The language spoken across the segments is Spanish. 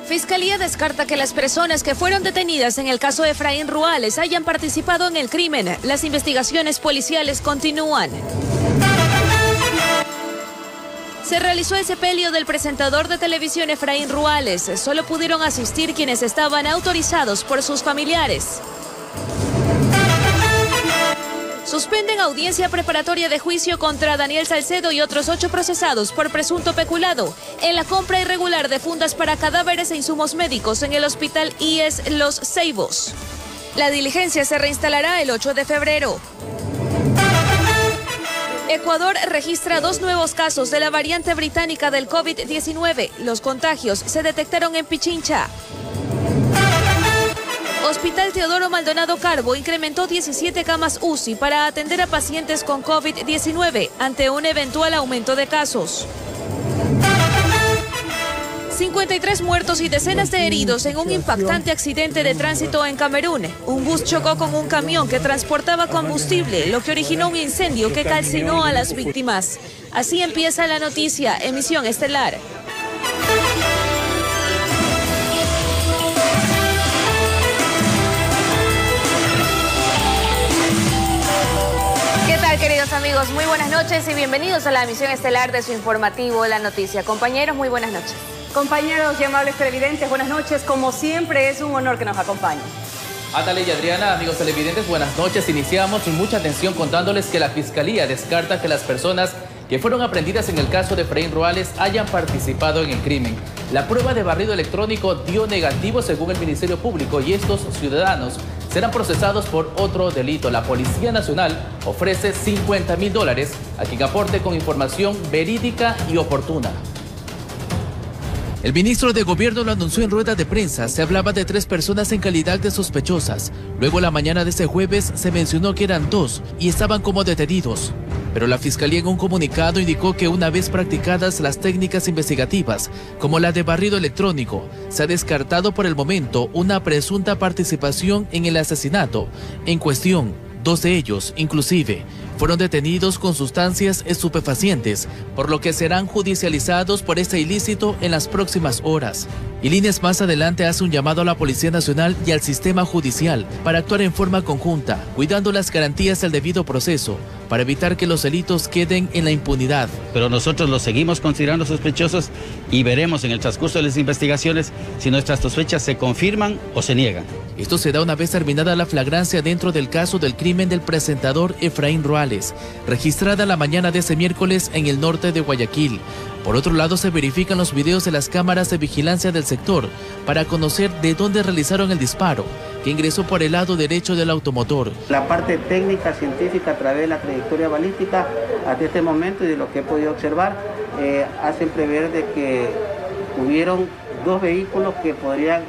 Fiscalía descarta que las personas que fueron detenidas en el caso de Efraín Ruales hayan participado en el crimen. Las investigaciones policiales continúan. Se realizó el sepelio del presentador de televisión Efraín Ruales. Solo pudieron asistir quienes estaban autorizados por sus familiares. Suspenden audiencia preparatoria de juicio contra Daniel Salcedo y otros 8 procesados por presunto peculado en la compra irregular de fundas para cadáveres e insumos médicos en el Hospital IES Los Ceibos. La diligencia se reinstalará el 8 de febrero. Ecuador registra 2 nuevos casos de la variante británica del COVID-19. Los contagios se detectaron en Pichincha. Hospital Teodoro Maldonado Carbo incrementó 17 camas UCI para atender a pacientes con COVID-19 ante un eventual aumento de casos. 53 muertos y decenas de heridos en un impactante accidente de tránsito en Camerún. Un bus chocó con un camión que transportaba combustible, lo que originó un incendio que calcinó a las víctimas. Así empieza la noticia, emisión estelar. ¿Qué tal, queridos amigos? Muy buenas noches y bienvenidos a la emisión estelar de su informativo La Noticia. Compañeros, muy buenas noches. Compañeros y amables televidentes, buenas noches. Como siempre, es un honor que nos acompañen. Ándale y Adriana, amigos televidentes, buenas noches. Iniciamos sin mucha atención contándoles que la Fiscalía descarta que las personas que fueron aprehendidas en el caso de Efraín Ruales hayan participado en el crimen. La prueba de barrido electrónico dio negativo según el Ministerio Público y estos ciudadanos serán procesados por otro delito. La Policía Nacional ofrece $50.000 a quien aporte con información verídica y oportuna. El ministro de Gobierno lo anunció en rueda de prensa. Se hablaba de 3 personas en calidad de sospechosas. Luego, la mañana de ese jueves, se mencionó que eran 2 y estaban como detenidos. Pero la Fiscalía en un comunicado indicó que una vez practicadas las técnicas investigativas, como la de barrido electrónico, se ha descartado por el momento una presunta participación en el asesinato en cuestión. 2 de ellos, inclusive, fueron detenidos con sustancias estupefacientes, por lo que serán judicializados por este ilícito en las próximas horas. Y Líneas más adelante hace un llamado a la Policía Nacional y al sistema judicial para actuar en forma conjunta, cuidando las garantías del debido proceso, para evitar que los delitos queden en la impunidad. Pero nosotros los seguimos considerando sospechosos y veremos en el transcurso de las investigaciones si nuestras sospechas se confirman o se niegan. Esto se da una vez terminada la flagrancia dentro del caso del crimen del presentador Efraín Ruales, registrada la mañana de ese miércoles en el norte de Guayaquil. Por otro lado, se verifican los videos de las cámaras de vigilancia del sector para conocer de dónde realizaron el disparo, que ingresó por el lado derecho del automotor. La parte técnica, científica, a través de la trayectoria balística, hasta este momento y de lo que he podido observar, hacen prever de que hubieron 2 vehículos que podrían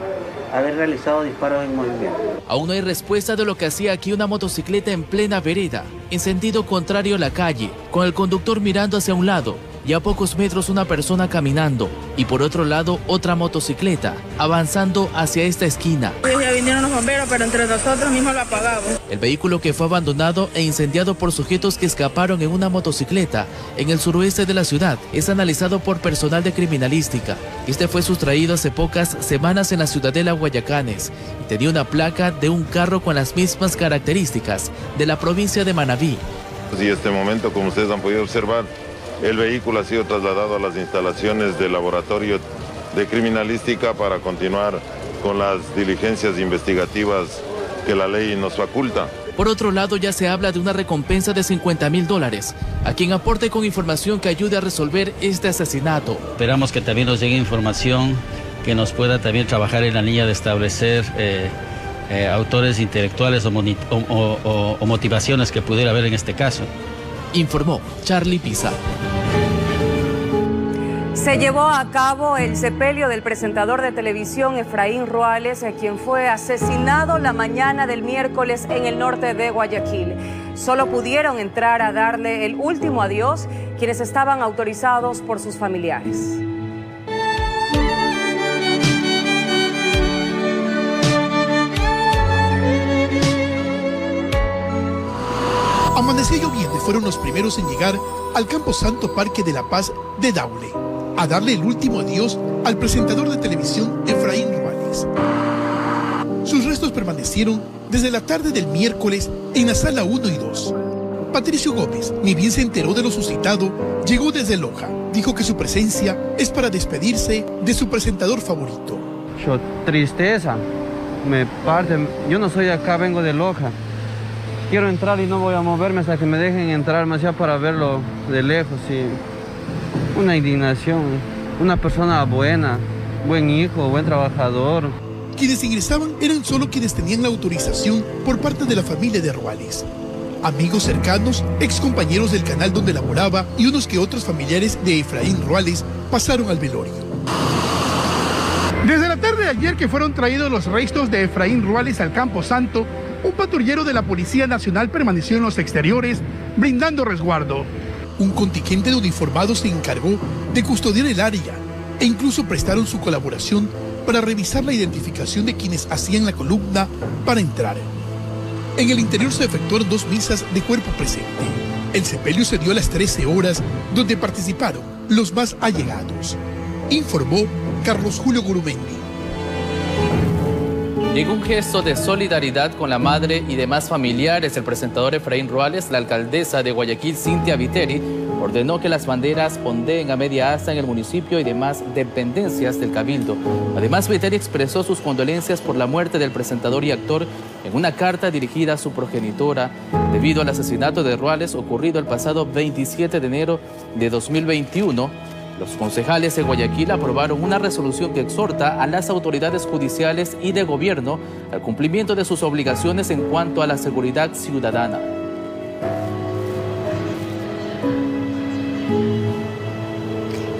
haber realizado disparos en movimiento. Aún no hay respuesta de lo que hacía aquí una motocicleta en plena vereda, en sentido contrario a la calle, con el conductor mirando hacia un lado y a pocos metros una persona caminando, y por otro lado otra motocicleta avanzando hacia esta esquina. Ya vinieron los bomberos, pero entre nosotros mismos lo apagamos. El vehículo que fue abandonado e incendiado por sujetos que escaparon en una motocicleta en el suroeste de la ciudad es analizado por personal de criminalística. Este fue sustraído hace pocas semanas en la ciudadela Guayacanes y tenía una placa de un carro con las mismas características de la provincia de Manabí. Y este momento, como ustedes han podido observar, el vehículo ha sido trasladado a las instalaciones del laboratorio de criminalística para continuar con las diligencias investigativas que la ley nos faculta. Por otro lado, ya se habla de una recompensa de $50.000 a quien aporte con información que ayude a resolver este asesinato. Esperamos que también nos llegue información que nos pueda también trabajar en la línea de establecer autores intelectuales o motivaciones que pudiera haber en este caso. Informó Charlie Pisa. Se llevó a cabo el sepelio del presentador de televisión Efraín Ruales, quien fue asesinado la mañana del miércoles en el norte de Guayaquil. Solo pudieron entrar a darle el último adiós quienes estaban autorizados por sus familiares. Amanecía lloviendo y fueron los primeros en llegar al Camposanto Parque de la Paz de Daule, a darle el último adiós al presentador de televisión Efraín Ruales. Sus restos permanecieron desde la tarde del miércoles en la sala 1 y 2. Patricio Gómez, ni bien se enteró de lo suscitado, llegó desde Loja. Dijo que su presencia es para despedirse de su presentador favorito. Yo, tristeza, me parte. Yo no soy acá, vengo de Loja. Quiero entrar y no voy a moverme hasta que me dejen entrar, más allá para verlo de lejos. Y una indignación, una persona buena, buen hijo, buen trabajador. Quienes ingresaban eran solo quienes tenían la autorización por parte de la familia de Ruales. Amigos cercanos, excompañeros del canal donde laboraba y unos que otros familiares de Efraín Ruales pasaron al velorio. Desde la tarde de ayer que fueron traídos los restos de Efraín Ruales al Campo Santo, un patrullero de la Policía Nacional permaneció en los exteriores, brindando resguardo. Un contingente de uniformados se encargó de custodiar el área e incluso prestaron su colaboración para revisar la identificación de quienes hacían la columna para entrar. En el interior se efectuaron 2 misas de cuerpo presente. El sepelio se dio a las 13 horas, donde participaron los más allegados. Informó Carlos Julio Gurumendi. En un gesto de solidaridad con la madre y demás familiares, el presentador Efraín Ruales, la alcaldesa de Guayaquil, Cintia Viteri, ordenó que las banderas ondeen a media asta en el municipio y demás dependencias del Cabildo. Además, Viteri expresó sus condolencias por la muerte del presentador y actor en una carta dirigida a su progenitora debido al asesinato de Ruales ocurrido el pasado 27 de enero de 2021. Los concejales de Guayaquil aprobaron una resolución que exhorta a las autoridades judiciales y de gobierno al cumplimiento de sus obligaciones en cuanto a la seguridad ciudadana.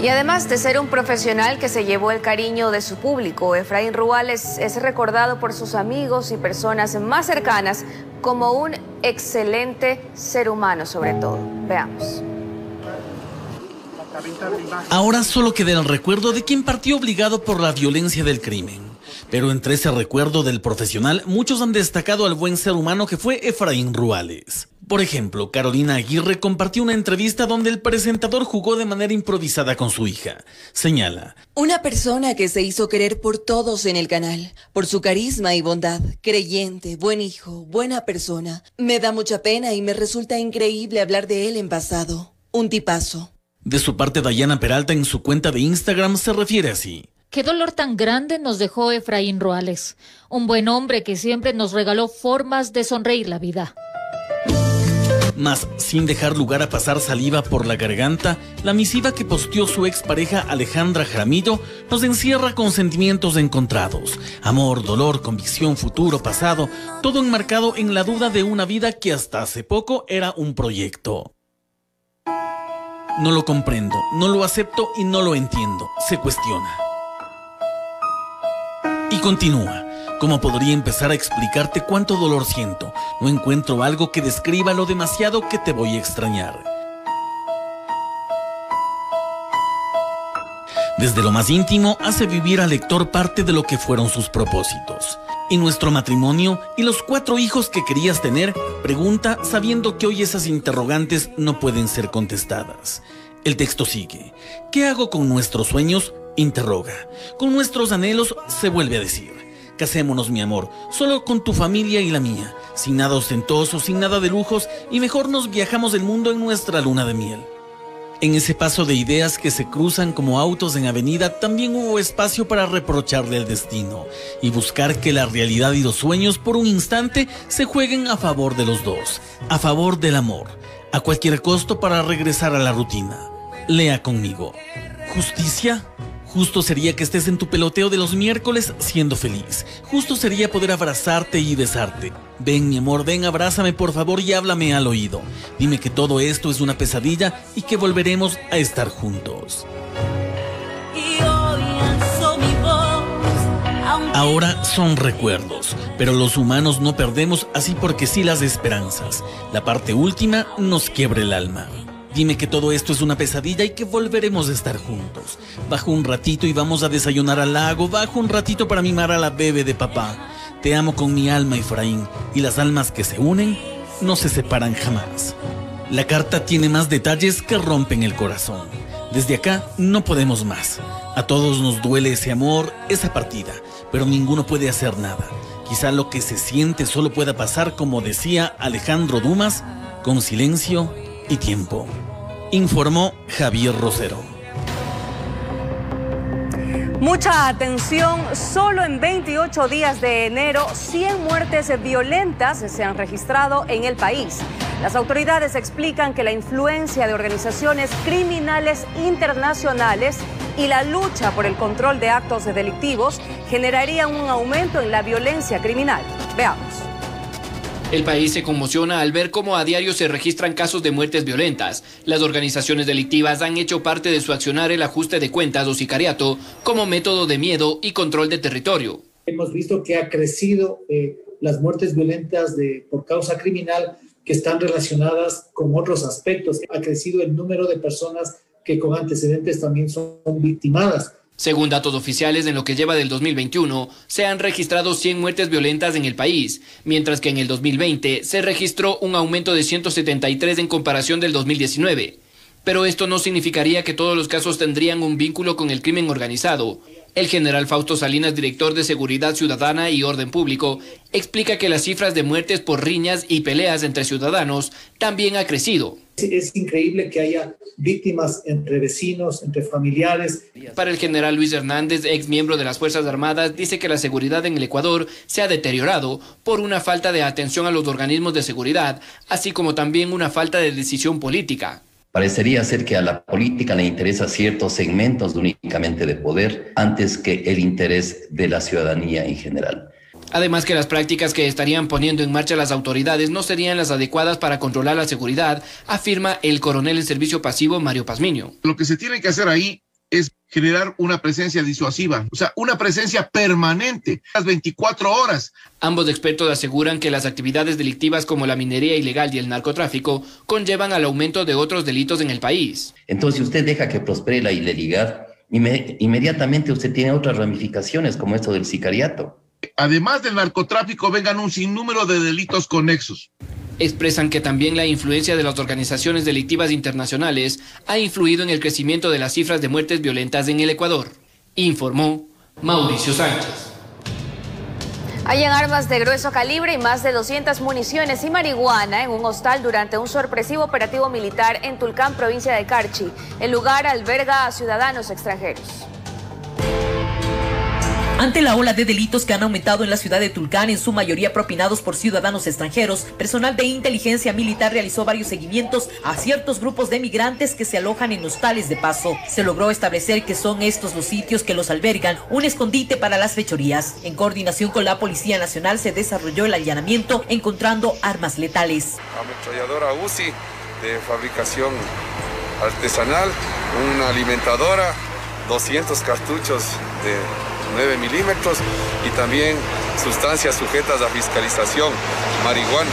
Y además de ser un profesional que se llevó el cariño de su público, Efraín Ruales es recordado por sus amigos y personas más cercanas como un excelente ser humano sobre todo. Veamos. Ahora solo queda el recuerdo de quien partió obligado por la violencia del crimen. Pero entre ese recuerdo del profesional, muchos han destacado al buen ser humano que fue Efraín Ruales. Por ejemplo, Carolina Aguirre compartió una entrevista donde el presentador jugó de manera improvisada con su hija. Señala: una persona que se hizo querer por todos en el canal, por su carisma y bondad, creyente, buen hijo, buena persona. Me da mucha pena y me resulta increíble hablar de él en pasado. Un tipazo. De su parte, Dayana Peralta en su cuenta de Instagram se refiere así: qué dolor tan grande nos dejó Efraín Ruales, un buen hombre que siempre nos regaló formas de sonreír la vida. Mas, sin dejar lugar a pasar saliva por la garganta, la misiva que posteó su expareja Alejandra Jaramillo nos encierra con sentimientos encontrados. Amor, dolor, convicción, futuro, pasado, todo enmarcado en la duda de una vida que hasta hace poco era un proyecto. No lo comprendo, no lo acepto y no lo entiendo, se cuestiona. Y continúa: ¿cómo podría empezar a explicarte cuánto dolor siento? No encuentro algo que describa lo demasiado que te voy a extrañar. Desde lo más íntimo hace vivir al lector parte de lo que fueron sus propósitos. ¿Y nuestro matrimonio? ¿Y los 4 hijos que querías tener? Pregunta, sabiendo que hoy esas interrogantes no pueden ser contestadas. El texto sigue: ¿qué hago con nuestros sueños? Interroga. Con nuestros anhelos, se vuelve a decir: casémonos, mi amor, solo con tu familia y la mía, sin nada ostentoso, sin nada de lujos, y mejor nos viajamos el mundo en nuestra luna de miel. En ese paso de ideas que se cruzan como autos en avenida, también hubo espacio para reprocharle al destino y buscar que la realidad y los sueños por un instante se jueguen a favor de los dos, a favor del amor, a cualquier costo para regresar a la rutina. Lea conmigo: ¿justicia? Justo sería que estés en tu peloteo de los miércoles siendo feliz. Justo sería poder abrazarte y besarte. Ven, mi amor, ven, abrázame por favor y háblame al oído. Dime que todo esto es una pesadilla y que volveremos a estar juntos. Ahora son recuerdos, pero los humanos no perdemos así porque sí las esperanzas. La parte última nos quiebra el alma. Dime que todo esto es una pesadilla y que volveremos a estar juntos. Bajo un ratito y vamos a desayunar al lago. Bajo un ratito para mimar a la bebé de papá. Te amo con mi alma, Efraín, y las almas que se unen no se separan jamás. La carta tiene más detalles que rompen el corazón. Desde acá no podemos más. A todos nos duele ese amor, esa partida, pero ninguno puede hacer nada. Quizá lo que se siente solo pueda pasar, como decía Alejandro Dumas, con silencio y tiempo. Informó Javier Rosero. Mucha atención, solo en 28 días de enero, 100 muertes violentas se han registrado en el país. Las autoridades explican que la influencia de organizaciones criminales internacionales y la lucha por el control de actos delictivos generarían un aumento en la violencia criminal. Veamos. El país se conmociona al ver cómo a diario se registran casos de muertes violentas. Las organizaciones delictivas han hecho parte de su accionar el ajuste de cuentas o sicariato como método de miedo y control de territorio. Hemos visto que ha crecido las muertes violentas por causa criminal que están relacionadas con otros aspectos. Ha crecido el número de personas que con antecedentes también son victimadas. Según datos oficiales, en lo que lleva del 2021, se han registrado 100 muertes violentas en el país, mientras que en el 2020 se registró un aumento de 173 en comparación del 2019. Pero esto no significaría que todos los casos tendrían un vínculo con el crimen organizado. El general Fausto Salinas, director de Seguridad Ciudadana y Orden Público, explica que las cifras de muertes por riñas y peleas entre ciudadanos también ha crecido. Es increíble que haya víctimas entre vecinos, entre familiares. Para el general Luis Hernández, ex miembro de las Fuerzas Armadas, dice que la seguridad en el Ecuador se ha deteriorado por una falta de atención a los organismos de seguridad, así como también una falta de decisión política. Parecería ser que a la política le interesa ciertos segmentos únicamente de poder antes que el interés de la ciudadanía en general. Además que las prácticas que estarían poniendo en marcha las autoridades no serían las adecuadas para controlar la seguridad, afirma el coronel en servicio pasivo Mario Pazmiño. Lo que se tiene que hacer ahí es generar una presencia disuasiva, o sea, una presencia permanente, las 24 horas. Ambos expertos aseguran que las actividades delictivas como la minería ilegal y el narcotráfico conllevan al aumento de otros delitos en el país. Entonces, si usted deja que prospere la ilegalidad, inmediatamente usted tiene otras ramificaciones como esto del sicariato. Además del narcotráfico, vengan un sinnúmero de delitos conexos. Expresan que también la influencia de las organizaciones delictivas internacionales ha influido en el crecimiento de las cifras de muertes violentas en el Ecuador, informó Mauricio Sánchez. Hallan armas de grueso calibre y más de 200 municiones y marihuana en un hostal durante un sorpresivo operativo militar en Tulcán, provincia de Carchi. El lugar alberga a ciudadanos extranjeros. Ante la ola de delitos que han aumentado en la ciudad de Tulcán, en su mayoría propinados por ciudadanos extranjeros, personal de inteligencia militar realizó varios seguimientos a ciertos grupos de migrantes que se alojan en hostales de paso. Se logró establecer que son estos los sitios que los albergan, un escondite para las fechorías. En coordinación con la Policía Nacional se desarrolló el allanamiento encontrando armas letales. Ametralladora UCI de fabricación artesanal, una alimentadora, 200 cartuchos de 9 milímetros y también sustancias sujetas a fiscalización, marihuana.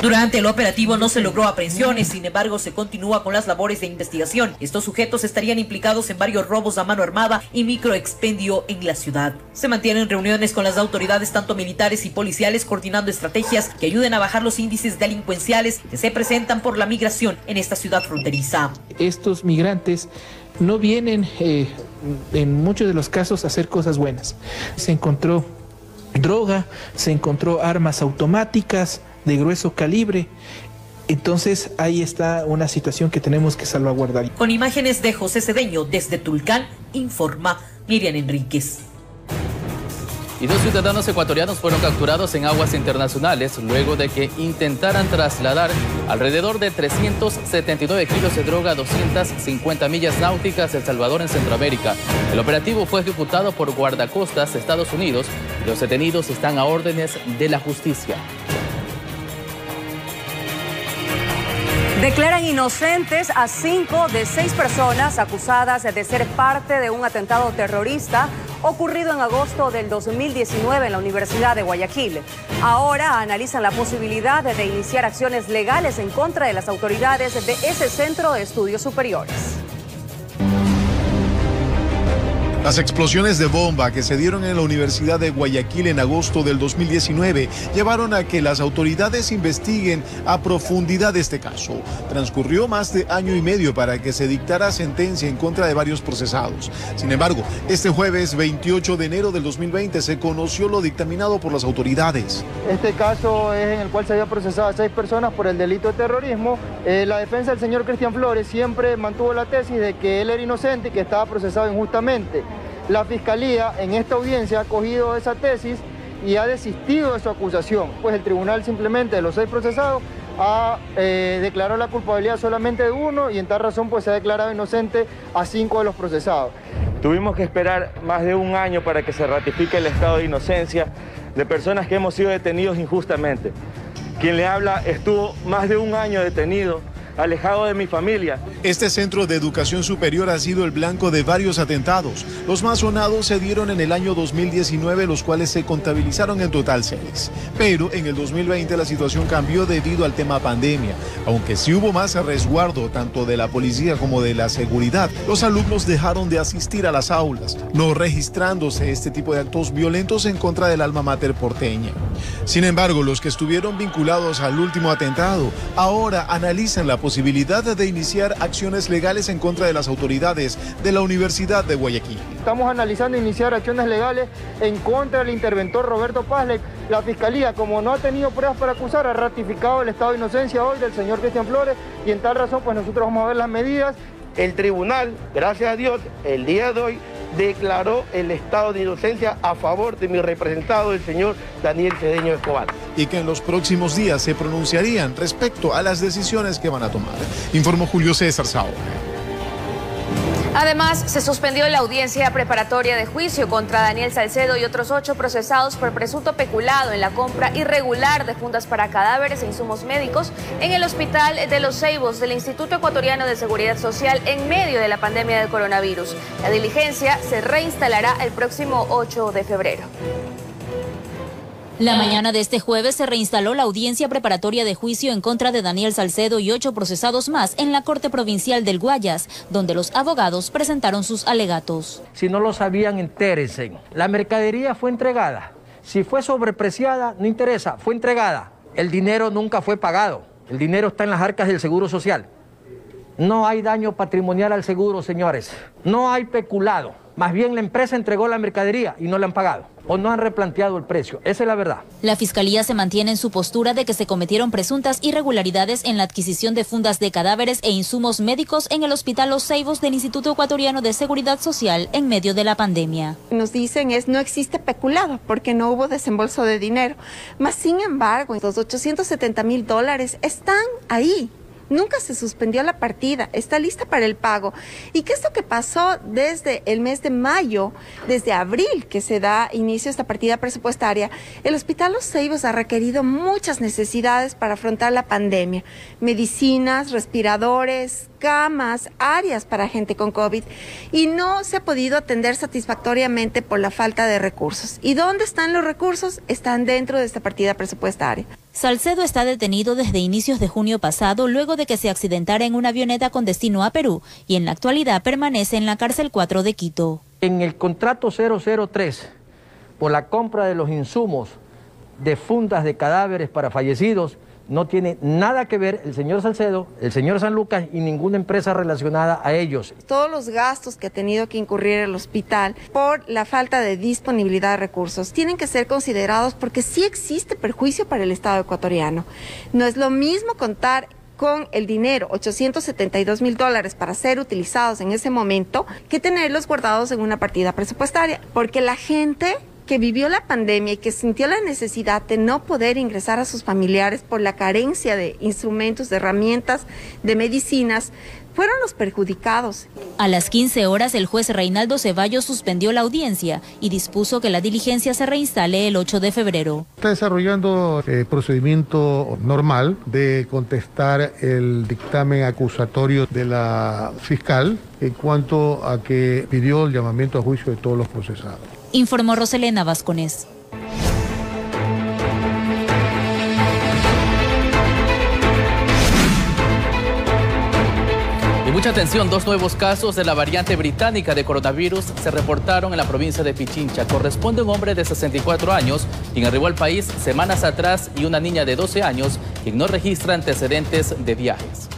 Durante el operativo no se logró aprehensiones, sin embargo se continúa con las labores de investigación. Estos sujetos estarían implicados en varios robos a mano armada y microexpendio en la ciudad. Se mantienen reuniones con las autoridades tanto militares y policiales coordinando estrategias que ayuden a bajar los índices delincuenciales que se presentan por la migración en esta ciudad fronteriza. Estos migrantes no vienen en muchos de los casos a hacer cosas buenas. Se encontró droga, se encontró armas automáticas de grueso calibre. Entonces ahí está una situación que tenemos que salvaguardar. Con imágenes de José Cedeño desde Tulcán, informa Miriam Enríquez. Y 2 ciudadanos ecuatorianos fueron capturados en aguas internacionales luego de que intentaran trasladar alrededor de 379 kilos de droga a 250 millas náuticas de El Salvador en Centroamérica. El operativo fue ejecutado por guardacostas Estados Unidos y los detenidos están a órdenes de la justicia. Declaran inocentes a 5 de 6 personas acusadas de ser parte de un atentado terrorista ocurrido en agosto del 2019 en la Universidad de Guayaquil. Ahora analizan la posibilidad de iniciar acciones legales en contra de las autoridades de ese centro de estudios superiores. Las explosiones de bomba que se dieron en la Universidad de Guayaquil en agosto del 2019 llevaron a que las autoridades investiguen a profundidad este caso. Transcurrió más de año y medio para que se dictara sentencia en contra de varios procesados. Sin embargo, este jueves 28 de enero del 2020 se conoció lo dictaminado por las autoridades. Este caso es en el cual se había procesado a 6 personas por el delito de terrorismo. La defensa del señor Cristian Flores siempre mantuvo la tesis de que él era inocente y que estaba procesado injustamente. La Fiscalía en esta audiencia ha acogido esa tesis y ha desistido de su acusación, pues el tribunal simplemente de los 6 procesados ha declarado la culpabilidad solamente de uno y en tal razón pues se ha declarado inocente a 5 de los procesados. Tuvimos que esperar más de un año para que se ratifique el estado de inocencia de personas que hemos sido detenidos injustamente. Quien le habla estuvo más de un año detenido, alejado de mi familia. Este centro de educación superior ha sido el blanco de varios atentados. Los más sonados se dieron en el año 2019, los cuales se contabilizaron en total 6. Pero en el 2020 la situación cambió debido al tema pandemia. Aunque sí hubo más resguardo, tanto de la policía como de la seguridad, los alumnos dejaron de asistir a las aulas, no registrándose este tipo de actos violentos en contra del alma mater porteña. Sin embargo, los que estuvieron vinculados al último atentado ahora analizan la posibilidad de iniciar acciones legales en contra de las autoridades de la Universidad de Guayaquil. Estamos analizando iniciar acciones legales en contra del interventor Roberto Pazlek. La Fiscalía, como no ha tenido pruebas para acusar, ha ratificado el estado de inocencia hoy del señor Cristian Flores y en tal razón pues nosotros vamos a ver las medidas. El tribunal, gracias a Dios, el día de hoy declaró el estado de inocencia a favor de mi representado, el señor Daniel Cedeño Escobar. Y que en los próximos días se pronunciarían respecto a las decisiones que van a tomar, informó Julio César Sao. Además, se suspendió la audiencia preparatoria de juicio contra Daniel Salcedo y otros 8 procesados por presunto peculado en la compra irregular de fundas para cadáveres e insumos médicos en el Hospital de Los Ceibos del Instituto Ecuatoriano de Seguridad Social en medio de la pandemia del coronavirus. La diligencia se reinstalará el próximo 8 de febrero. La mañana de este jueves se reinstaló la audiencia preparatoria de juicio en contra de Daniel Salcedo y 8 procesados más en la Corte Provincial del Guayas, donde los abogados presentaron sus alegatos. Si no lo sabían, entérense. La mercadería fue entregada. Si fue sobrepreciada, no interesa, fue entregada. El dinero nunca fue pagado. El dinero está en las arcas del Seguro Social. No hay daño patrimonial al seguro, señores. No hay peculado. Más bien la empresa entregó la mercadería y no le han pagado o no han replanteado el precio. Esa es la verdad. La Fiscalía se mantiene en su postura de que se cometieron presuntas irregularidades en la adquisición de fundas de cadáveres e insumos médicos en el Hospital Los Ceibos del Instituto Ecuatoriano de Seguridad Social en medio de la pandemia. Nos dicen no existe peculado porque no hubo desembolso de dinero. Mas sin embargo, los $870,000 están ahí. Nunca se suspendió la partida, está lista para el pago. ¿Y qué es lo que pasó desde el mes de mayo, desde abril que se da inicio a esta partida presupuestaria? El Hospital Los Ceibos ha requerido muchas necesidades para afrontar la pandemia. Medicinas, respiradores, camas, áreas para gente con COVID. Y no se ha podido atender satisfactoriamente por la falta de recursos. ¿Y dónde están los recursos? Están dentro de esta partida presupuestaria. Salcedo está detenido desde inicios de junio pasado luego de que se accidentara en una avioneta con destino a Perú y en la actualidad permanece en la cárcel 4 de Quito. En el contrato 003 por la compra de los insumos de fundas de cadáveres para fallecidos no tiene nada que ver el señor Salcedo, el señor San Lucas y ninguna empresa relacionada a ellos. Todos los gastos que ha tenido que incurrir el hospital por la falta de disponibilidad de recursos tienen que ser considerados porque sí existe perjuicio para el Estado ecuatoriano. No es lo mismo contar con el dinero, $872,000 para ser utilizados en ese momento, que tenerlos guardados en una partida presupuestaria, porque la gente que vivió la pandemia y que sintió la necesidad de no poder ingresar a sus familiares por la carencia de instrumentos, de herramientas, de medicinas, fueron los perjudicados. A las 15 horas, el juez Reinaldo Ceballos suspendió la audiencia y dispuso que la diligencia se reinstale el 8 de febrero. Está desarrollando el procedimiento normal de contestar el dictamen acusatorio de la fiscal en cuanto a que pidió el llamamiento a juicio de todos los procesados. Informó Roselena Vasconés. Mucha atención, 2 nuevos casos de la variante británica de coronavirus se reportaron en la provincia de Pichincha. Corresponde a un hombre de 64 años, quien arribó al país semanas atrás, y una niña de 12 años, quien no registra antecedentes de viajes.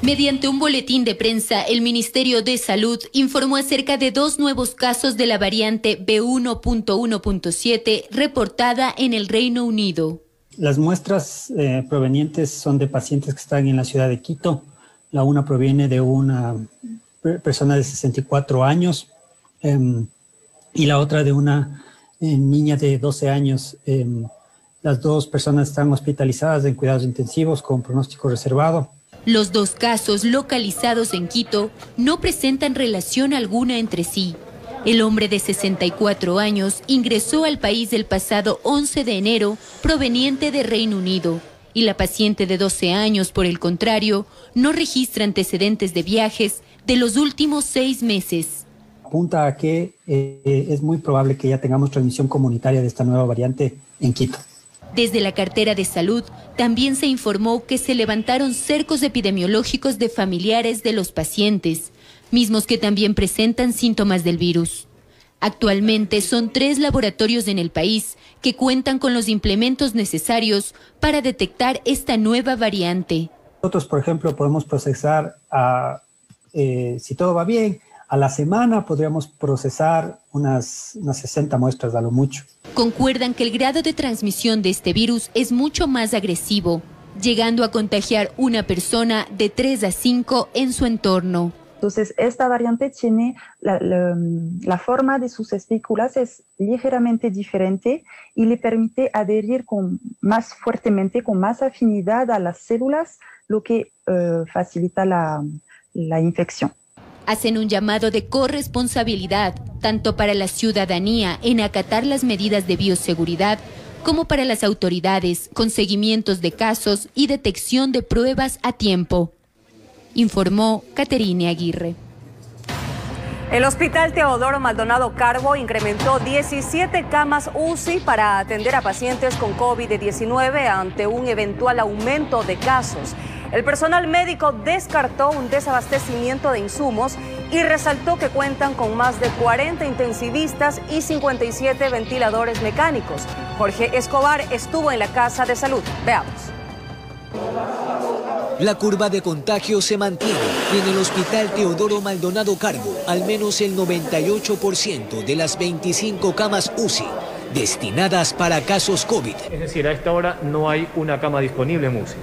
Mediante un boletín de prensa, el Ministerio de Salud informó acerca de 2 nuevos casos de la variante B1.1.7 reportada en el Reino Unido. Las muestras provenientes son de pacientes que están en la ciudad de Quito. La una proviene de una persona de 64 años y la otra de una niña de 12 años. Las 2 personas están hospitalizadas en cuidados intensivos con pronóstico reservado. Los 2 casos localizados en Quito no presentan relación alguna entre sí. El hombre de 64 años ingresó al país el pasado 11 de enero proveniente de Reino Unido. Y la paciente de 12 años, por el contrario, no registra antecedentes de viajes de los últimos 6 meses. Apunta a que es muy probable que ya tengamos transmisión comunitaria de esta nueva variante en Quito. Desde la cartera de salud también se informó que se levantaron cercos epidemiológicos de familiares de los pacientes, mismos que también presentan síntomas del virus. Actualmente son 3 laboratorios en el país que cuentan con los implementos necesarios para detectar esta nueva variante. Nosotros, por ejemplo, podemos procesar, si todo va bien, a la semana podríamos procesar unas 60 muestras a lo mucho. Concuerdan que el grado de transmisión de este virus es mucho más agresivo, llegando a contagiar una persona de 3 a 5 en su entorno. Entonces, esta variante tiene la forma de sus espículas es ligeramente diferente y le permite adherir más fuertemente, con más afinidad a las células, lo que facilita la infección. Hacen un llamado de corresponsabilidad, tanto para la ciudadanía en acatar las medidas de bioseguridad, como para las autoridades con seguimientos de casos y detección de pruebas a tiempo. Informó Caterine Aguirre. El Hospital Teodoro Maldonado Carbo incrementó 17 camas UCI para atender a pacientes con COVID-19 ante un eventual aumento de casos. El personal médico descartó un desabastecimiento de insumos y resaltó que cuentan con más de 40 intensivistas y 57 ventiladores mecánicos. Jorge Escobar estuvo en la Casa de Salud. Veamos. La curva de contagio se mantiene y en el Hospital Teodoro Maldonado Carbo, al menos el 98% de las 25 camas UCI destinadas para casos COVID. Es decir, a esta hora no hay una cama disponible en UCI.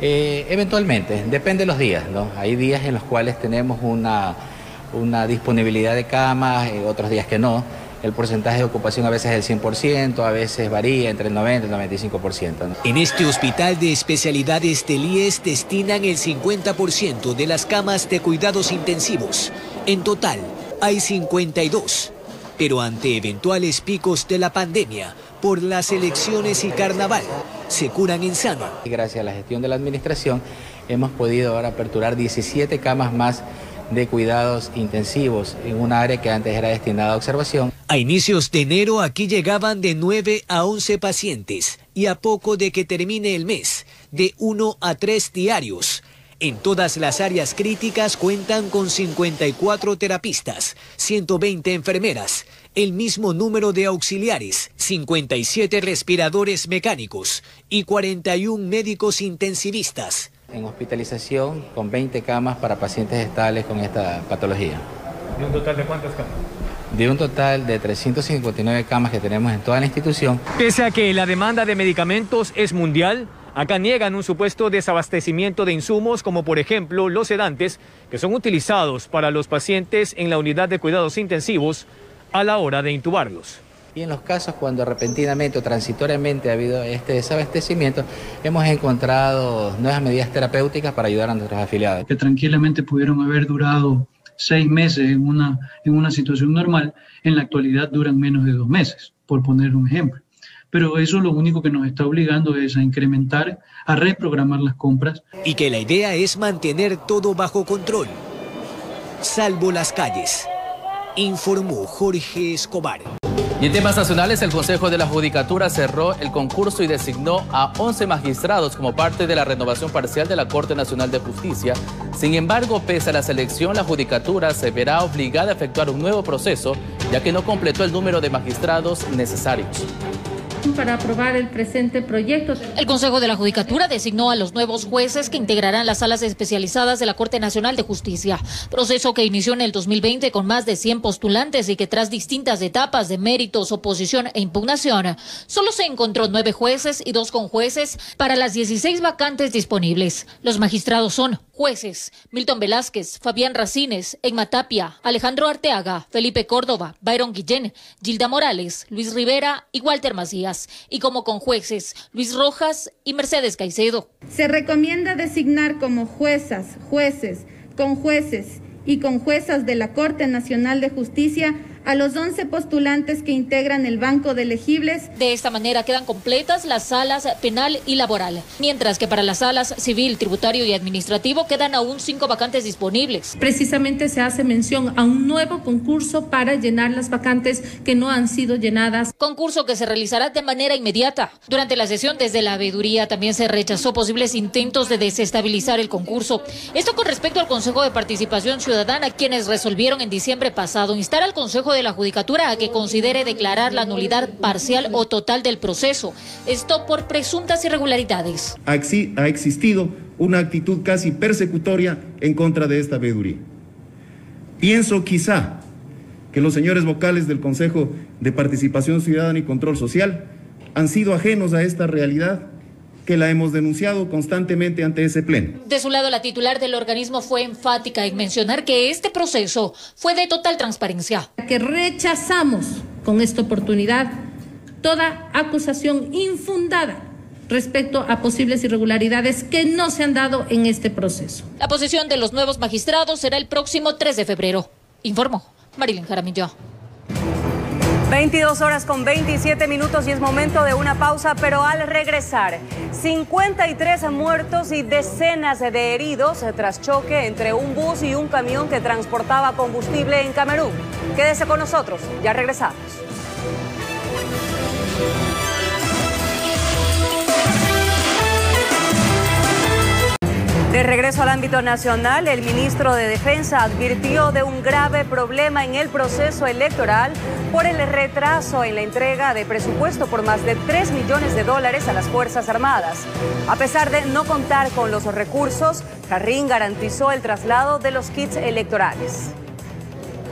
Eventualmente, depende de los días, ¿no? Hay días en los cuales tenemos una disponibilidad de camas, otros días que no. El porcentaje de ocupación a veces es el 100%, a veces varía entre el 90 y el 95%, ¿no? En este hospital de especialidades del IES destinan el 50% de las camas de cuidados intensivos. En total, hay 52. Pero ante eventuales picos de la pandemia, por las elecciones y carnaval, se curan en sano. Gracias a la gestión de la administración, hemos podido ahora aperturar 17 camas más de cuidados intensivos en un área que antes era destinada a observación. A inicios de enero aquí llegaban de 9 a 11 pacientes y a poco de que termine el mes, de 1 a 3 diarios. En todas las áreas críticas cuentan con 54 terapistas, 120 enfermeras, el mismo número de auxiliares, 57 respiradores mecánicos y 41 médicos intensivistas. En hospitalización con 20 camas para pacientes estables con esta patología. ¿De un total de cuántas camas? De un total de 359 camas que tenemos en toda la institución. Pese a que la demanda de medicamentos es mundial, acá niegan un supuesto desabastecimiento de insumos como por ejemplo los sedantes que son utilizados para los pacientes en la unidad de cuidados intensivos a la hora de intubarlos. Y en los casos cuando repentinamente o transitoriamente ha habido este desabastecimiento, hemos encontrado nuevas medidas terapéuticas para ayudar a nuestros afiliados. Que tranquilamente pudieron haber durado 6 meses en una situación normal, en la actualidad duran menos de 2 meses, por poner un ejemplo. Pero eso lo único que nos está obligando es a incrementar, a reprogramar las compras. Y que la idea es mantener todo bajo control, salvo las calles, informó Jorge Escobar. Y en temas nacionales, el Consejo de la Judicatura cerró el concurso y designó a 11 magistrados como parte de la renovación parcial de la Corte Nacional de Justicia. Sin embargo, pese a la selección, la Judicatura se verá obligada a efectuar un nuevo proceso, ya que no completó el número de magistrados necesarios. Para aprobar el presente proyecto. El Consejo de la Judicatura designó a los nuevos jueces que integrarán las salas especializadas de la Corte Nacional de Justicia, proceso que inició en el 2020 con más de 100 postulantes y que tras distintas etapas de méritos, oposición e impugnación, solo se encontró 9 jueces y 2 conjueces para las 16 vacantes disponibles. Los magistrados son jueces Milton Velázquez, Fabián Racines, Emma Tapia, Alejandro Arteaga, Felipe Córdoba, Byron Guillén, Gilda Morales, Luis Rivera y Walter Macías. Y como conjueces, Luis Rojas y Mercedes Caicedo. Se recomienda designar como juezas, jueces, conjueces y conjuezas de la Corte Nacional de Justicia a los 11 postulantes que integran el banco de elegibles. De esta manera quedan completas las salas penal y laboral, mientras que para las salas civil, tributario y administrativo quedan aún 5 vacantes disponibles. Precisamente se hace mención a un nuevo concurso para llenar las vacantes que no han sido llenadas. Concurso que se realizará de manera inmediata. Durante la sesión desde la veeduría también se rechazó posibles intentos de desestabilizar el concurso. Esto con respecto al Consejo de Participación Ciudadana, quienes resolvieron en diciembre pasado instar al Consejo de la Judicatura a que considere declarar la nulidad parcial o total del proceso. Esto por presuntas irregularidades. Ha existido una actitud casi persecutoria en contra de esta veeduría. Pienso quizá que los señores vocales del Consejo de Participación Ciudadana y Control Social han sido ajenos a esta realidad que la hemos denunciado constantemente ante ese pleno. De su lado, la titular del organismo fue enfática en mencionar que este proceso fue de total transparencia. Que rechazamos con esta oportunidad toda acusación infundada respecto a posibles irregularidades que no se han dado en este proceso. La posesión de los nuevos magistrados será el próximo 3 de febrero. Informó Marilyn Jaramillo. 22 horas con 27 minutos y es momento de una pausa, pero al regresar, 53 muertos y decenas de heridos tras choque entre un bus y un camión que transportaba combustible en Camerún. Quédese con nosotros, ya regresamos. De regreso al ámbito nacional, el ministro de Defensa advirtió de un grave problema en el proceso electoral por el retraso en la entrega de presupuesto por más de $3 millones a las Fuerzas Armadas. A pesar de no contar con los recursos, Jarrín garantizó el traslado de los kits electorales.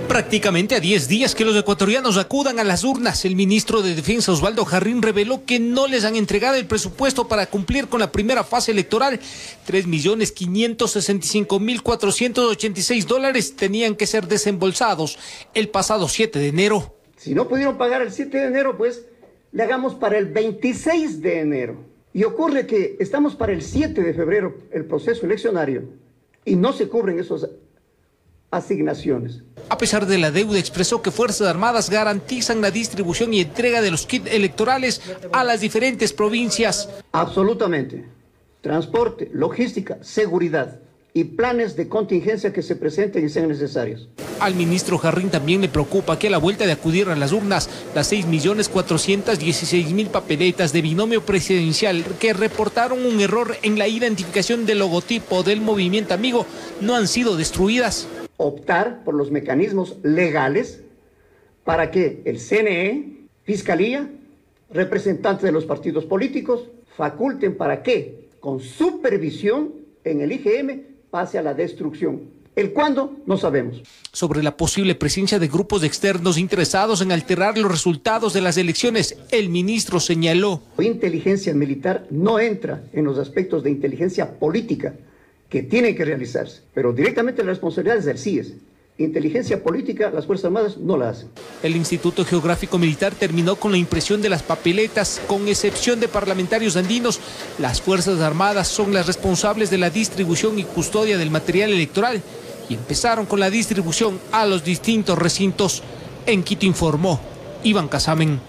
Prácticamente a 10 días que los ecuatorianos acudan a las urnas, el ministro de Defensa Osvaldo Jarrín reveló que no les han entregado el presupuesto para cumplir con la primera fase electoral. $3.565.486 tenían que ser desembolsados el pasado 7 de enero. Si no pudieron pagar el 7 de enero, pues le hagamos para el 26 de enero. Y ocurre que estamos para el 7 de febrero, el proceso eleccionario, y no se cubren esas asignaciones. A pesar de la deuda, expresó que Fuerzas Armadas garantizan la distribución y entrega de los kits electorales a las diferentes provincias. Absolutamente. Transporte, logística, seguridad y planes de contingencia que se presenten y sean necesarios. Al ministro Jarrín también le preocupa que a la vuelta de acudir a las urnas, las 6.416.000 papeletas de binomio presidencial que reportaron un error en la identificación del logotipo del movimiento amigo no han sido destruidas. Optar por los mecanismos legales para que el CNE, Fiscalía, representantes de los partidos políticos, faculten para que, con supervisión en el IGM, pase a la destrucción. ¿El cuándo? No sabemos. Sobre la posible presencia de grupos externos interesados en alterar los resultados de las elecciones, el ministro señaló: inteligencia militar no entra en los aspectos de inteligencia política que tienen que realizarse, pero directamente la responsabilidad es del CIES. Inteligencia política, las Fuerzas Armadas no la hacen. El Instituto Geográfico Militar terminó con la impresión de las papeletas, con excepción de parlamentarios andinos. Las Fuerzas Armadas son las responsables de la distribución y custodia del material electoral y empezaron con la distribución a los distintos recintos. En Quito informó Iván Casamen.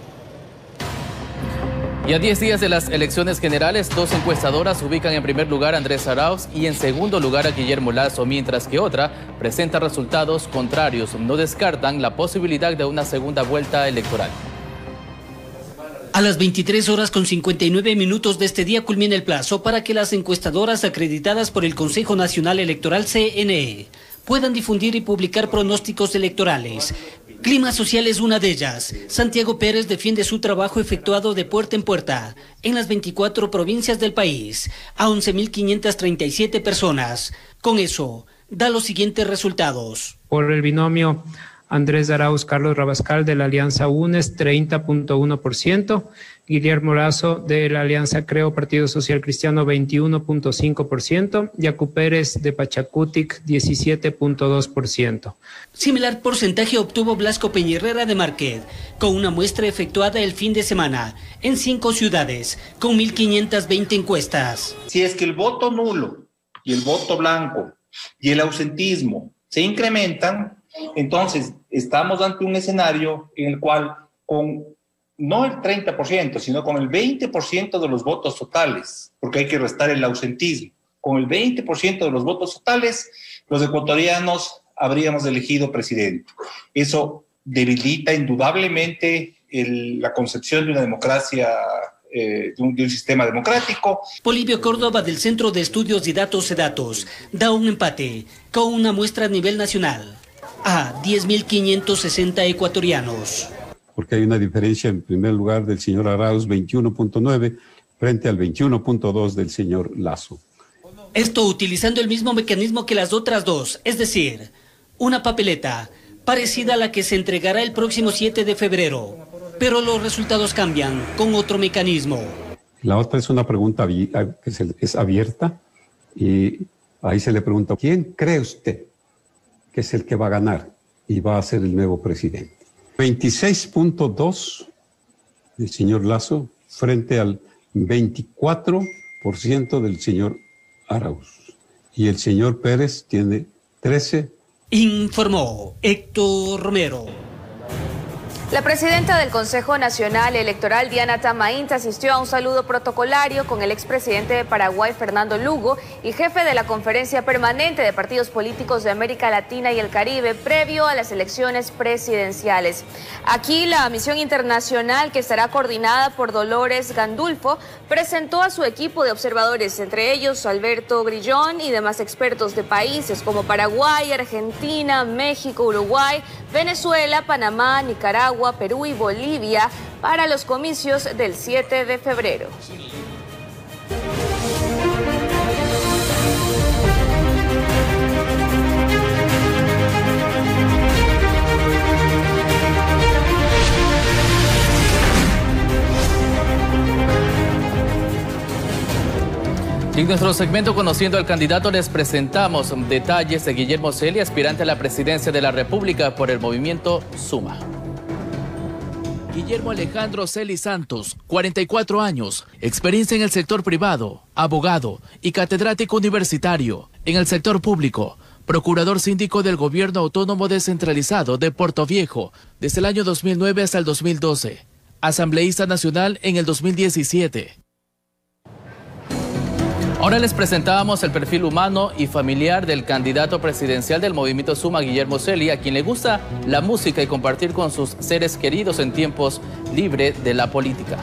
Y a 10 días de las elecciones generales, 2 encuestadoras ubican en primer lugar a Andrés Arauz y en segundo lugar a Guillermo Lasso, mientras que otra presenta resultados contrarios. No descartan la posibilidad de una segunda vuelta electoral. A las 23 horas con 59 minutos de este día culmina el plazo para que las encuestadoras acreditadas por el Consejo Nacional Electoral CNE puedan difundir y publicar pronósticos electorales. Clima Social es una de ellas. Santiago Pérez defiende su trabajo efectuado de puerta en puerta en las 24 provincias del país a 11.537 personas. Con eso, da los siguientes resultados. Por el binomio Andrés Arauz, Carlos Rabascal de la Alianza UNES, 30.1%. Guillermo Lazo de la Alianza Creo Partido Social Cristiano, 21.5%. Yacu Pérez de Pachacutic, 17.2%. Similar porcentaje obtuvo Blasco Peñerrera de Marquet, con una muestra efectuada el fin de semana en 5 ciudades, con 1.520 encuestas. Si es que el voto nulo y el voto blanco y el ausentismo se incrementan, entonces estamos ante un escenario en el cual con no el 30%, sino con el 20% de los votos totales, porque hay que restar el ausentismo, con el 20% de los votos totales, los ecuatorianos habríamos elegido presidente. Eso debilita indudablemente la concepción de una democracia, de un sistema democrático. Polibio Córdoba del Centro de Estudios y Datos CEDATOS da un empate con una muestra a nivel nacional a 10.560 ecuatorianos. Porque hay una diferencia en primer lugar del señor Arauz, 21.9 frente al 21.2 del señor Lazo. Esto utilizando el mismo mecanismo que las otras dos, es decir, una papeleta parecida a la que se entregará el próximo 7 de febrero. Pero los resultados cambian con otro mecanismo. La otra es una pregunta que es abierta y ahí se le pregunta, ¿quién cree usted que es el que va a ganar y va a ser el nuevo presidente? 26.2 del señor Lazo frente al 24% del señor Arauz. Y el señor Pérez tiene 13%. Informó Héctor Romero. La presidenta del Consejo Nacional Electoral, Diana Tamainta, asistió a un saludo protocolario con el expresidente de Paraguay, Fernando Lugo, y jefe de la Conferencia Permanente de Partidos Políticos de América Latina y el Caribe, previo a las elecciones presidenciales. Aquí la misión internacional, que estará coordinada por Dolores Gandulfo, presentó a su equipo de observadores, entre ellos Alberto Grillón y demás expertos de países como Paraguay, Argentina, México, Uruguay, Venezuela, Panamá, Nicaragua, Perú y Bolivia para los comicios del 7 de febrero. En nuestro segmento Conociendo al Candidato les presentamos detalles de Guillermo Celi, aspirante a la presidencia de la República por el movimiento Suma. Guillermo Alejandro Celi Santos, 44 años, experiencia en el sector privado, abogado y catedrático universitario. En el sector público, procurador síndico del Gobierno Autónomo Descentralizado de Portoviejo desde el año 2009 hasta el 2012. Asambleísta nacional en el 2017. Ahora les presentamos el perfil humano y familiar del candidato presidencial del movimiento Suma, Guillermo Celi, a quien le gusta la música y compartir con sus seres queridos en tiempos libres de la política.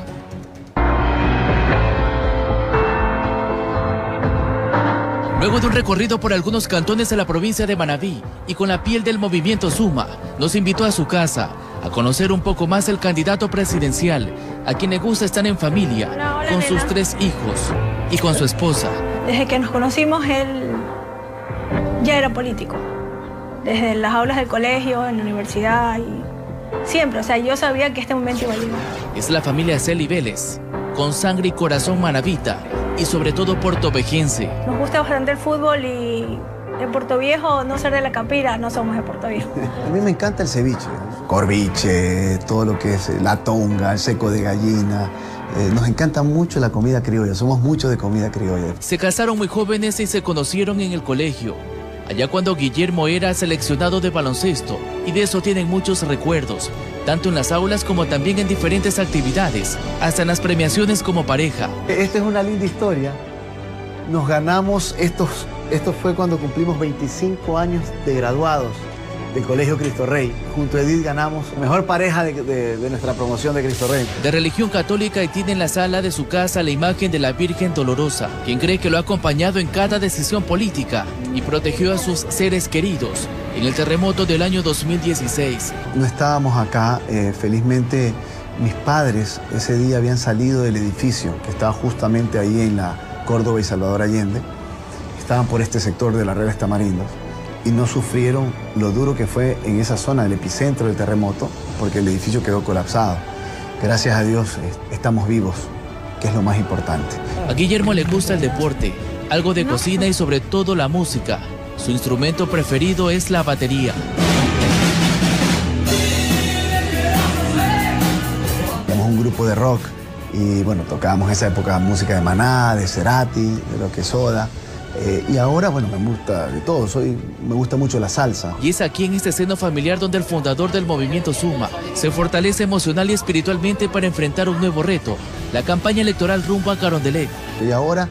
Luego de un recorrido por algunos cantones de la provincia de Manabí y con la piel del movimiento Suma, nos invitó a su casa a conocer un poco más el candidato presidencial, a quien le gusta estar en familia, con sus 3 hijos y con su esposa. Desde que nos conocimos, él ya era político. Desde las aulas del colegio, en la universidad y siempre. O sea, yo sabía que este momento iba a llegar. Es la familia Celi Vélez, con sangre y corazón manabita y sobre todo portovejense. Nos gusta bastante el fútbol y de Portoviejo, no ser de la Campira, no somos de Portoviejo. A mí me encanta el ceviche, corviche, todo lo que es la tonga, el seco de gallina. Nos encanta mucho la comida criolla, somos muchos de comida criolla. Se casaron muy jóvenes y se conocieron en el colegio, allá cuando Guillermo era seleccionado de baloncesto, y de eso tienen muchos recuerdos, tanto en las aulas como también en diferentes actividades, hasta en las premiaciones como pareja. Esta es una linda historia. Nos ganamos esto fue cuando cumplimos 25 años de graduados. del Colegio Cristo Rey. Junto a Edith ganamos mejor pareja de nuestra promoción de Cristo Rey. De religión católica, y tiene en la sala de su casa la imagen de la Virgen Dolorosa, quien cree que lo ha acompañado en cada decisión política y protegió a sus seres queridos en el terremoto del año 2016. No estábamos acá, felizmente mis padres ese día habían salido del edificio que estaba justamente ahí en la Córdoba y Salvador Allende. Estaban por este sector de la Reves Tamarindos y no sufrieron lo duro que fue en esa zona, el epicentro del terremoto, porque el edificio quedó colapsado. Gracias a Dios estamos vivos, que es lo más importante. A Guillermo le gusta el deporte, algo de cocina y sobre todo la música. Su instrumento preferido es la batería. Tenemos un grupo de rock y bueno, tocábamos en esa época música de Maná, de Cerati, de Lo Que Soda. Y ahora, bueno, me gusta de todo, me gusta mucho la salsa. Y es aquí en este seno familiar donde el fundador del movimiento Suma se fortalece emocional y espiritualmente para enfrentar un nuevo reto, la campaña electoral rumbo a Carondelet. Y ahora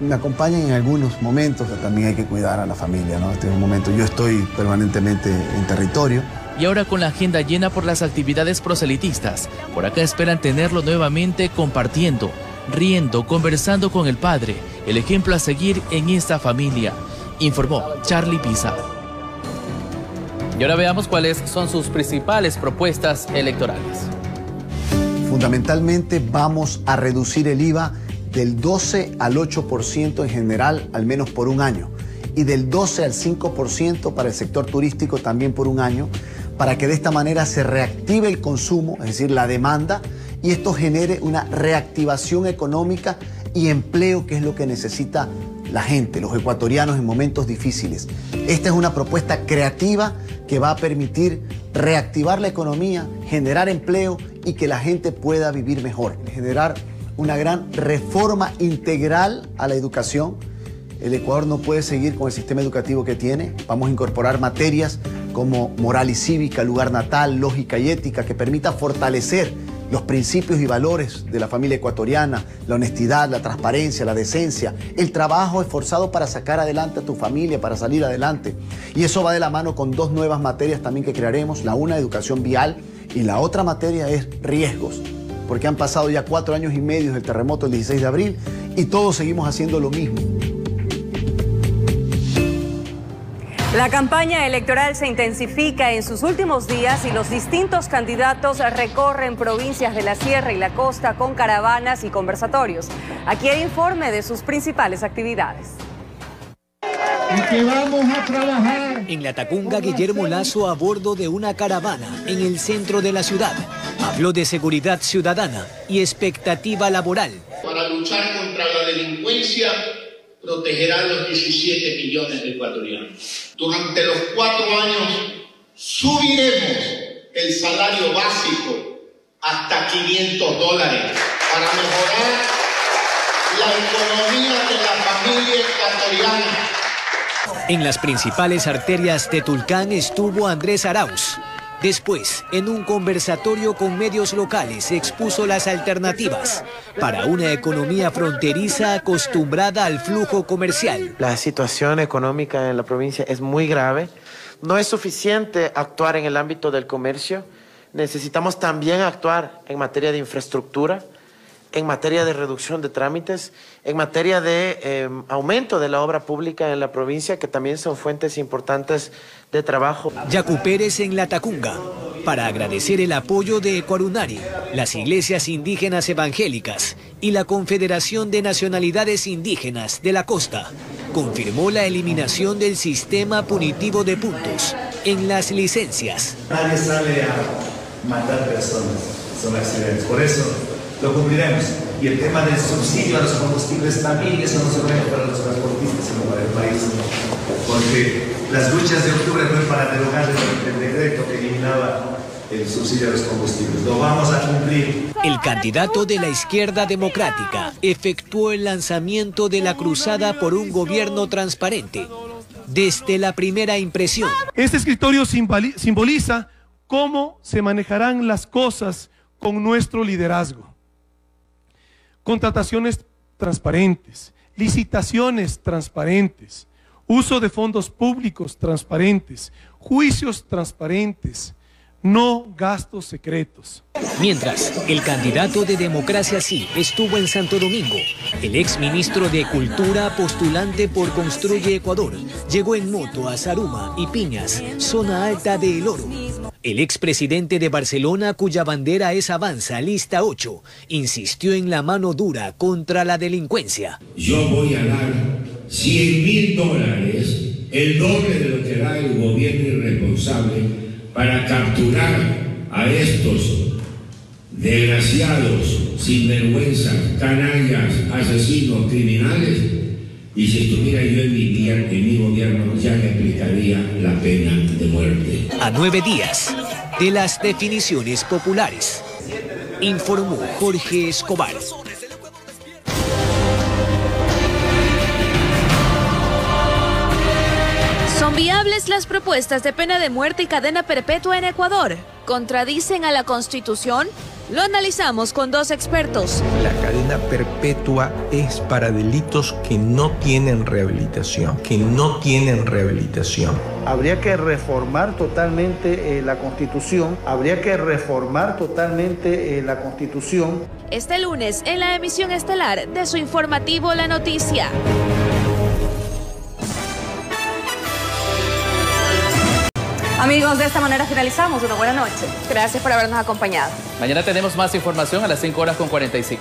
me acompañan en algunos momentos, también hay que cuidar a la familia, ¿no? Este es un momento, yo estoy permanentemente en territorio. Y ahora con la agenda llena por las actividades proselitistas, por acá esperan tenerlo nuevamente compartiendo, riendo, conversando con el padre, el ejemplo a seguir en esta familia, informó Charlie Pisa. Y ahora veamos cuáles son sus principales propuestas electorales. Fundamentalmente vamos a reducir el IVA del 12 al 8% en general, al menos por un año, y del 12 al 5% para el sector turístico también por un año, para que de esta manera se reactive el consumo, es decir, la demanda, y esto genere una reactivación económica y empleo, que es lo que necesita la gente, los ecuatorianos en momentos difíciles. Esta es una propuesta creativa que va a permitir reactivar la economía, generar empleo y que la gente pueda vivir mejor, generar una gran reforma integral a la educación. El Ecuador no puede seguir con el sistema educativo que tiene. Vamos a incorporar materias como moral y cívica, lugar natal, lógica y ética, que permita fortalecer los principios y valores de la familia ecuatoriana, la honestidad, la transparencia, la decencia, el trabajo esforzado para sacar adelante a tu familia, para salir adelante. Y eso va de la mano con dos nuevas materias también que crearemos, la una, educación vial, y la otra materia es riesgos, porque han pasado ya 4 años y medio del terremoto del 16 de abril y todos seguimos haciendo lo mismo. La campaña electoral se intensifica en sus últimos días y los distintos candidatos recorren provincias de la sierra y la costa con caravanas y conversatorios. Aquí el informe de sus principales actividades. Y que vamos a trabajar. En la Tacunga, Guillermo Lasso, a bordo de una caravana en el centro de la ciudad, habló de seguridad ciudadana y expectativa laboral. Para luchar contra la delincuencia, protegerá a los 17 millones de ecuatorianos. Durante los 4 años subiremos el salario básico hasta $500 para mejorar la economía de la familia ecuatoriana. En las principales arterias de Tulcán estuvo Andrés Arauz. Después, en un conversatorio con medios locales, expuso las alternativas para una economía fronteriza acostumbrada al flujo comercial. La situación económica en la provincia es muy grave. No es suficiente actuar en el ámbito del comercio. Necesitamos también actuar en materia de infraestructura, en materia de reducción de trámites, en materia de aumento de la obra pública en la provincia, que también son fuentes importantes de trabajo. Yacu Pérez en la Tacunga, para agradecer el apoyo de Ecuarunari, las iglesias indígenas evangélicas y la Confederación de Nacionalidades Indígenas de la Costa, confirmó la eliminación del sistema punitivo de puntos en las licencias. Nadie sale a matar personas, son accidentes, por eso lo cumpliremos. Y el tema del subsidio a los combustibles también, eso no solamente para los transportistas, sino para el país, porque las luchas de octubre fue para derogar el decreto que eliminaba el subsidio a los combustibles. Lo vamos a cumplir. El candidato de la izquierda democrática efectuó el lanzamiento de la cruzada por un gobierno transparente desde la primera impresión. Este escritorio simboliza cómo se manejarán las cosas con nuestro liderazgo. Contrataciones transparentes, licitaciones transparentes, uso de fondos públicos transparentes, juicios transparentes, no gastos secretos. Mientras, el candidato de Democracia Sí estuvo en Santo Domingo. El exministro de Cultura, postulante por Construye Ecuador, llegó en moto a Zaruma y Piñas, zona alta de El Oro. El expresidente de Barcelona, cuya bandera es Avanza, lista 8, insistió en la mano dura contra la delincuencia. Yo voy a dar $100.000, el doble de lo que da el gobierno irresponsable, para capturar a estos desgraciados, sinvergüenzas, canallas, asesinos, criminales. Y si estuviera yo en mi gobierno, ya le aplicaría la pena de muerte. A 9 días de las definiciones populares, informó Jorge Escobar. ¿Son viables las propuestas de pena de muerte y cadena perpetua en Ecuador? ¿Contradicen a la Constitución? Lo analizamos con 2 expertos. La cadena perpetua es para delitos que no tienen rehabilitación, Habría que reformar totalmente la Constitución, Este lunes, en la emisión estelar de su informativo La Noticia. Amigos, de esta manera finalizamos. Una buena noche. Gracias por habernos acompañado. Mañana tenemos más información a las 5:45.